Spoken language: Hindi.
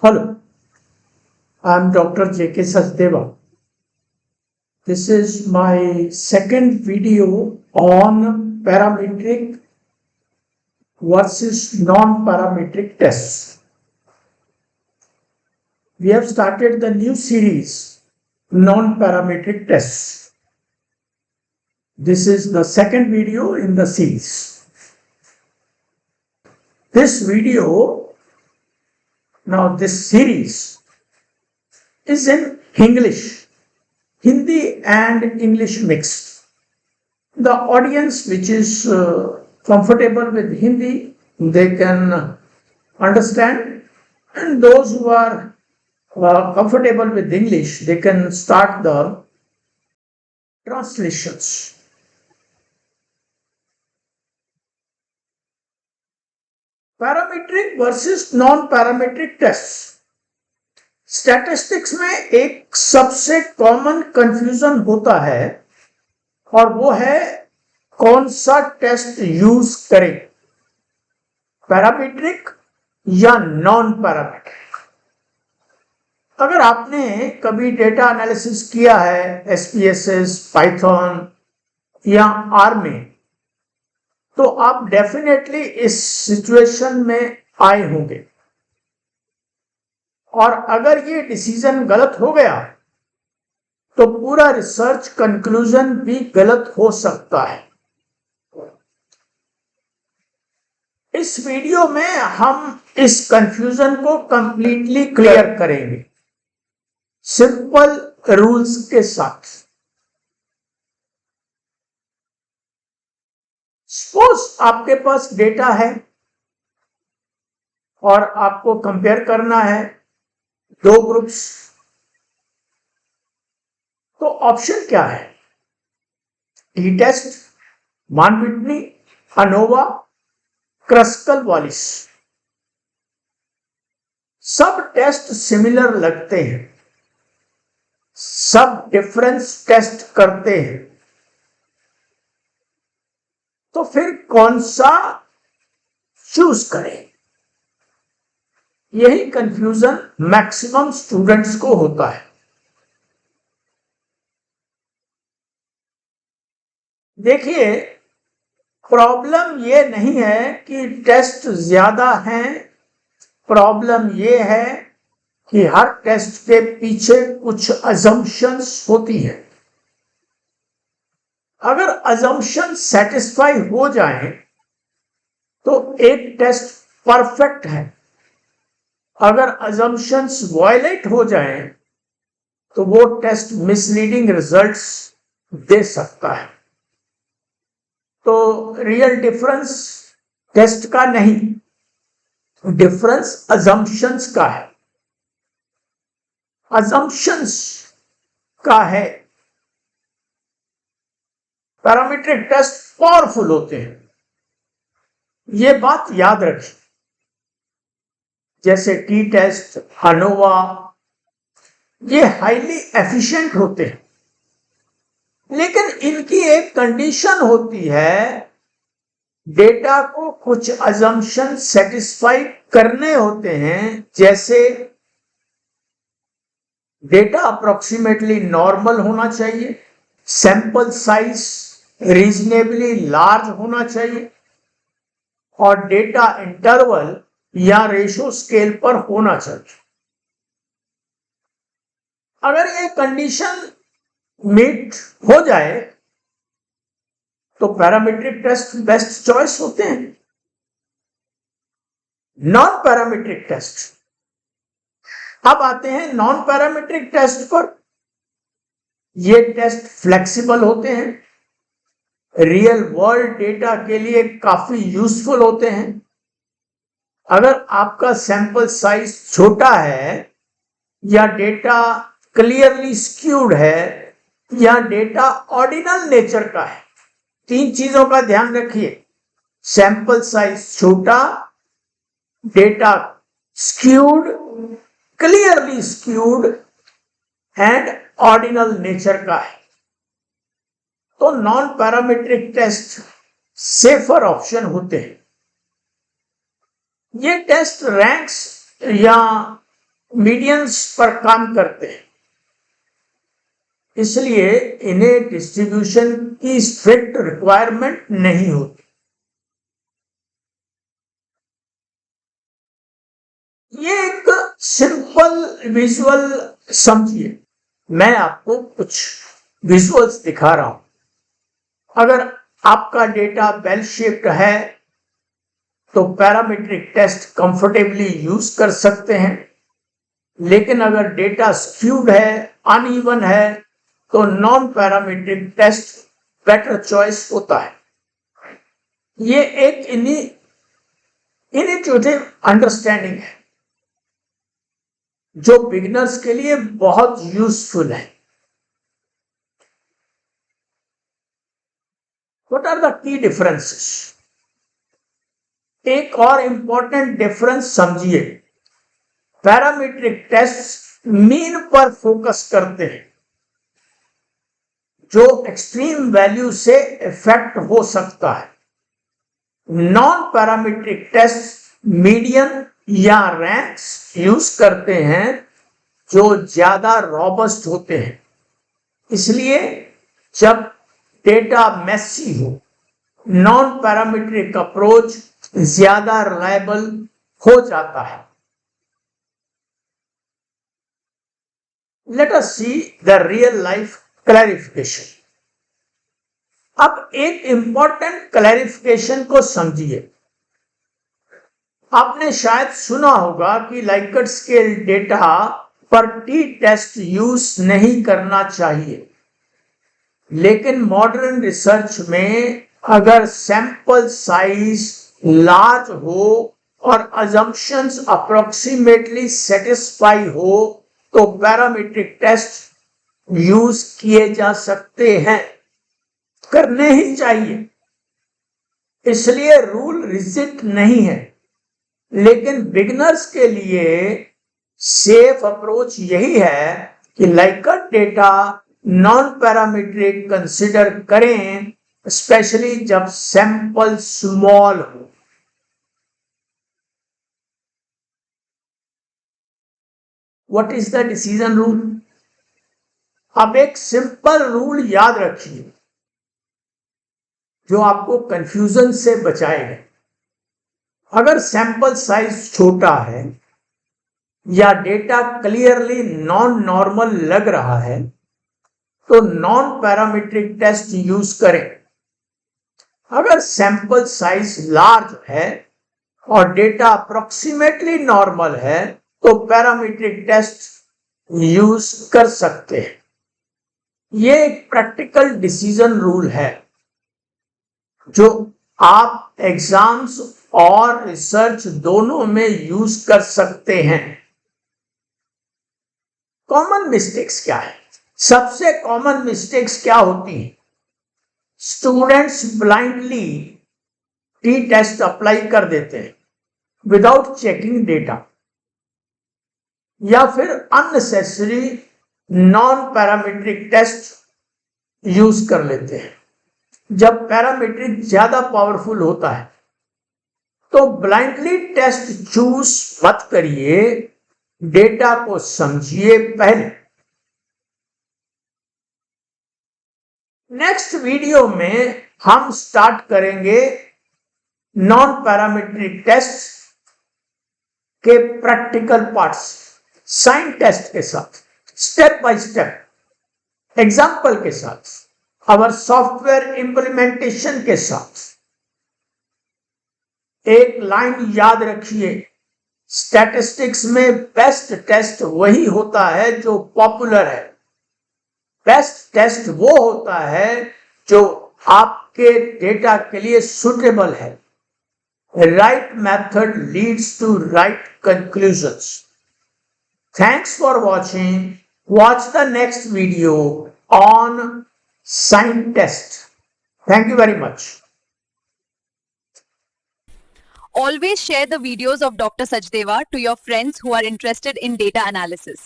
Hello, I'm Dr. J.K. Sachdeva. This is my second video on parametric versus non-parametric tests. We have started the new series, non-parametric tests. This is the second video in the series. This series is in English. Hindi and English mixed. The audience which is comfortable with Hindi, they can understand, and those who are comfortable with English, they can start the translations. Parametric versus non-parametric tests. Statistics में एक सबसे कॉमन कंफ्यूजन होता है और वो है कौन सा टेस्ट यूज करें, पैरामीट्रिक या नॉन पैरामीट्रिक। अगर आपने कभी डेटा एनालिसिस किया है SPSS, पाइथन या R में, तो आप डेफिनेटली इस सिचुएशन में आए होंगे। और अगर ये डिसीजन गलत हो गया तो पूरा रिसर्च कंक्लूजन भी गलत हो सकता है। इस वीडियो में हम इस कंफ्यूजन को कंप्लीटली क्लियर करेंगे सिंपल रूल्स के साथ। सपोज आपके पास डेटा है और आपको कंपेयर करना है दो ग्रुप्स, तो ऑप्शन क्या है? T test, Mann Whitney, ANOVA, Kruskal Wallis. सब टेस्ट सिमिलर लगते हैं, सब डिफरेंस टेस्ट करते हैं, तो फिर कौन सा चूज करें? यही कंफ्यूजन मैक्सिमम स्टूडेंट्स को होता है। देखिए, प्रॉब्लम ये नहीं है कि टेस्ट ज्यादा हैं, प्रॉब्लम ये है कि हर टेस्ट के पीछे कुछ अजम्पशंस होती है। अगर अजम्पशन सेटिस्फाई हो जाए तो एक टेस्ट परफेक्ट है, अगर अजम्पशंस वायलेट हो जाएं तो वो टेस्ट मिसलीडिंग रिजल्ट्स दे सकता है। तो रियल डिफरेंस टेस्ट का नहीं, डिफरेंस अजम्पशंस का है। अजम्पशंस का है। पैरामीट्रिक टेस्ट पावरफुल होते हैं, ये बात याद रखें। जैसे टी टेस्ट, अनोवा, ये हाईली एफिशिएंट होते हैं, लेकिन इनकी एक कंडीशन होती है, डेटा को कुछ अजम्पशन सेटिस्फाई करने होते हैं। जैसे डेटा अप्रोक्सीमेटली नॉर्मल होना चाहिए, सैंपल साइज रीजनेबली लार्ज होना चाहिए और डेटा इंटरवल या रेशो स्केल पर होना चाहिए। अगर ये कंडीशन मीट हो जाए तो पैरामीट्रिक टेस्ट बेस्ट चॉइस होते हैं। नॉन पैरामीट्रिक टेस्ट, अब आते हैं नॉन पैरामीट्रिक टेस्ट पर। ये टेस्ट फ्लेक्सिबल होते हैं, रियल वर्ल्ड डेटा के लिए काफी यूजफुल होते हैं। अगर आपका सैंपल साइज छोटा है या डेटा क्लियरली स्क्यूड है या डेटा ऑर्डिनल नेचर का है, तीन चीजों का ध्यान रखिए। सैंपल साइज छोटा, data skewed, clearly skewed and ordinal nature का है, तो non parametric test safer option होते हैं। ये टेस्ट रैंक्स या मीडियंस पर काम करते हैं, इसलिए इन्हें डिस्ट्रीब्यूशन की स्ट्रिक्ट रिक्वायरमेंट नहीं होती। ये एक सिंपल विजुअल समझिए, मैं आपको कुछ विजुअल्स दिखा रहा हूं। अगर आपका डेटा बेल शेप्ड है तो पैरामीट्रिक टेस्ट कंफर्टेबली यूज कर सकते हैं, लेकिन अगर डेटा स्क्यूड है, अनइवन है, तो non parametric test better choice होता है। ये एक इनिट्यूटिव अंडरस्टैंडिंग है जो बिगिनर्स के लिए बहुत यूजफुल है। What are the key differences? एक और इंपॉर्टेंट डिफरेंस समझिए। पैरामीट्रिक टेस्ट मीन पर फोकस करते हैं, जो एक्सट्रीम वैल्यू से इफेक्ट हो सकता है। नॉन पैरामीट्रिक टेस्ट मीडियन या रैंक्स यूज करते हैं, जो ज्यादा रॉबस्ट होते हैं। इसलिए जब डेटा मेसी हो, नॉन पैरामीट्रिक अप्रोच ज्यादा रिलायबल हो जाता है। Let us see the real life clarification. अब एक इंपॉर्टेंट क्लैरिफिकेशन को समझिए। आपने शायद सुना होगा कि लाइकर्ट स्केल डेटा पर टी टेस्ट यूज नहीं करना चाहिए, लेकिन मॉडर्न रिसर्च में अगर सैंपल साइज लार्ज हो और अजम्पशंस अप्रोक्सीमेटली सेटिस्फाई हो तो पैरामीट्रिक टेस्ट यूज किए जा सकते हैं, करने ही चाहिए। इसलिए रूल रिजिड नहीं है, लेकिन बिगिनर्स के लिए सेफ अप्रोच यही है कि Likert data non parametric consider करें, स्पेशली जब सैंपल स्मॉल हो। What is the decision rule? अब एक सिंपल रूल याद रखिए जो आपको कंफ्यूजन से बचाएगा। अगर सैंपल साइज छोटा है या डेटा क्लियरली नॉन नॉर्मल लग रहा है तो नॉन पैरामीट्रिक टेस्ट यूज करें। अगर सैंपल साइज लार्ज है और डेटा अप्रोक्सीमेटली नॉर्मल है तो पैरामीट्रिक टेस्ट यूज कर सकते हैं। ये एक प्रैक्टिकल डिसीजन रूल है जो आप एग्जाम्स और रिसर्च दोनों में यूज कर सकते हैं। कॉमन मिस्टेक्स क्या है? सबसे कॉमन मिस्टेक्स क्या होती हैं? Students blindly T test apply कर देते हैं विदाउट चेकिंग डेटा, या फिर unnecessary non parametric test use कर लेते हैं। जब पैरामीट्रिक ज्यादा पावरफुल होता है तो ब्लाइंडली टेस्ट चूज मत करिए, डेटा को समझिए पहले। नेक्स्ट वीडियो में हम स्टार्ट करेंगे नॉन पैरामीट्रिक टेस्ट के प्रैक्टिकल पार्ट्स, साइन टेस्ट के साथ, स्टेप बाय स्टेप एग्जाम्पल के साथ, और सॉफ्टवेयर इंप्लीमेंटेशन के साथ। एक लाइन याद रखिए, स्टैटिस्टिक्स में बेस्ट टेस्ट वही होता है जो पॉपुलर है। बेस्ट टेस्ट वो होता है जो आपके डेटा के लिए सुटेबल है। Right method leads to right conclusions. Thanks for watching. Watch the next video on sign test. Thank you very much. Always share the videos of Dr. Sachdeva to your friends who are interested in data analysis.